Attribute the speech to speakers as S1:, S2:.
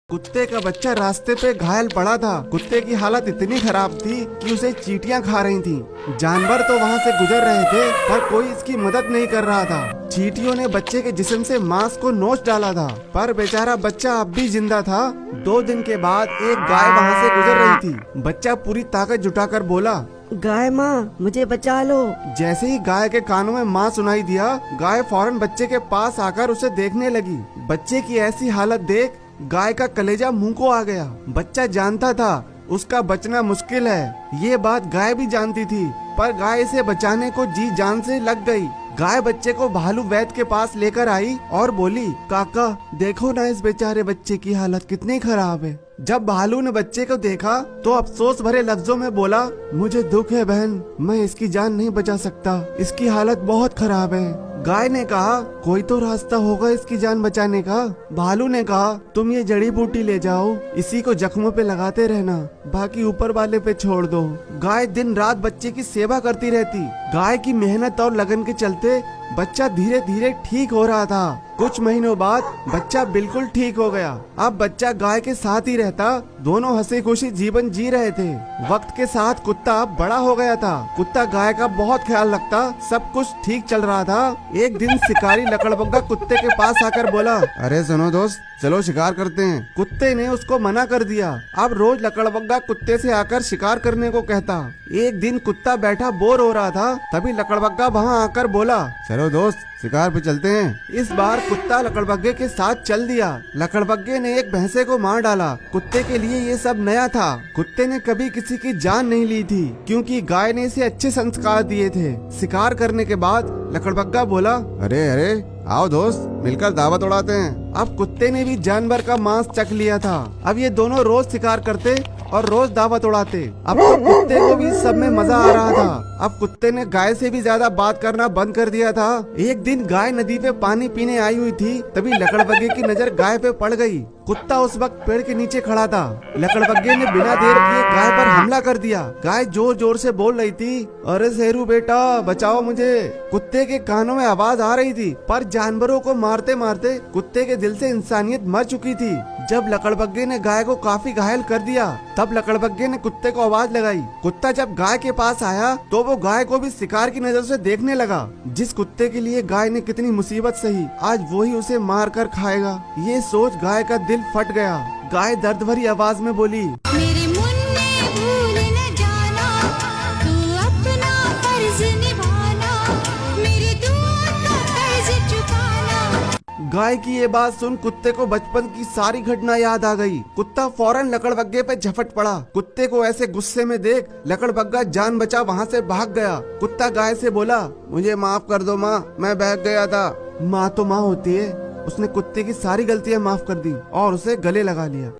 S1: कुत्ते का बच्चा रास्ते पे घायल पड़ा था। कुत्ते की हालत इतनी खराब थी कि उसे चींटियां खा रही थीं। जानवर तो वहां से गुजर रहे थे पर कोई इसकी मदद नहीं कर रहा था। चींटियों ने बच्चे के जिस्म से मांस को नोच डाला था पर बेचारा बच्चा अब भी जिंदा था। 2 दिन के बाद एक गाय वहाँ से गुजर रही थी। बच्चा पूरी ताकत जुटाकर बोला,
S2: गाय माँ मुझे बचा लो।
S1: जैसे ही गाय के कानों में माँ सुनाई दिया, गाय फौरन बच्चे के पास आकर उसे देखने लगी। बच्चे की ऐसी हालत देख गाय का कलेजा मुंह को आ गया। बच्चा जानता था उसका बचना मुश्किल है। ये बात गाय भी जानती थी पर गाय इसे बचाने को जी जान से लग गई। गाय बच्चे को भालू वैद्य के पास लेकर आई और बोली, काका देखो ना इस बेचारे बच्चे की हालत कितनी खराब है। जब भालू ने बच्चे को देखा तो अफसोस भरे लफ्जों में बोला, मुझे दुख है बहन, मैं इसकी जान नहीं बचा सकता, इसकी हालत बहुत खराब है। गाय ने कहा, कोई तो रास्ता होगा इसकी जान बचाने का। भालू ने कहा, तुम ये जड़ी बूटी ले जाओ, इसी को जख्मों पे लगाते रहना, बाकी ऊपर वाले पे छोड़ दो। गाय दिन रात बच्चे की सेवा करती रहती। गाय की मेहनत और लगन के चलते बच्चा धीरे धीरे ठीक हो रहा था। कुछ महीनों बाद बच्चा बिल्कुल ठीक हो गया। अब बच्चा गाय के साथ ही रहता। दोनों हंसी खुशी जीवन जी रहे थे। वक्त के साथ कुत्ता अब बड़ा हो गया था। कुत्ता गाय का बहुत ख्याल रखता। सब कुछ ठीक चल रहा था। एक दिन शिकारी लकड़बग्गा कुत्ते के पास आकर बोला, अरे सुनो दोस्त, चलो शिकार करते हैं। कुत्ते ने उसको मना कर दिया। अब रोज लकड़बग्गा कुत्ते से आकर शिकार करने को कहता। एक दिन कुत्ता बैठा बोर हो रहा था, तभी लकड़बग्गा वहाँ आकर बोला, चलो दोस्त शिकार पे चलते हैं। इस बार कुत्ता लकड़बग्गे के साथ चल दिया। लकड़बग्गे ने एक भैंसे को मार डाला। कुत्ते के लिए ये सब नया था। कुत्ते ने कभी किसी की जान नहीं ली थी क्योंकि गाय ने इसे अच्छे संस्कार दिए थे। शिकार करने के बाद लकड़बग्गा बोला, अरे अरे आओ दोस्त, मिलकर दावत उड़ाते हैं। अब कुत्ते ने भी जानवर का मांस चख लिया था। अब ये दोनों रोज शिकार करते और रोज दावत उड़ाते। अब तो कुत्ते को भी सब में मजा आ रहा था। अब कुत्ते ने गाय से भी ज्यादा बात करना बंद कर दिया था। एक दिन गाय नदी पे पानी पीने आई हुई थी, तभी लकड़बग्गे की नजर गाय पे पड़ गई। कुत्ता उस वक्त पेड़ के नीचे खड़ा था। लकड़बग्गे ने बिना देर किए गाय पर हमला कर दिया। गाय जोर जोर से बोल रही थी, अरे शेरू बेटा बचाओ मुझे। कुत्ते के कानों में आवाज आ रही थी पर जानवरों को मारते मारते कुत्ते के दिल से इंसानियत मर चुकी थी। जब लकड़बग्गे ने गाय को काफी घायल कर दिया, तब लकड़बग्गे ने कुत्ते को आवाज लगाई। कुत्ता जब गाय के पास आया तो वो गाय को भी शिकार की नजर से देखने लगा। जिस कुत्ते के लिए गाय ने कितनी मुसीबत सही, आज वो ही उसे मार कर खाएगा। ये सोच गाय का दिल फट गया। गाय दर्द भरी आवाज में बोली,
S3: मेरे मुन्ने भूल न जाना, तू अपना फर्ज निभाना, मेरे दूध का कर्ज चुकाना।
S1: गाय की ये बात सुन कुत्ते को बचपन की सारी घटना याद आ गई। कुत्ता फौरन लकड़बग्गे पे झपट पड़ा। कुत्ते को ऐसे गुस्से में देख लकड़बग्गा जान बचा वहाँ से भाग गया। कुत्ता गाय से बोला, मुझे माफ कर दो माँ, मैं बहक गया था। माँ तो माँ होती है। उसने कुत्ते की सारी गलतियाँ माफ कर दी और उसे गले लगा लिया।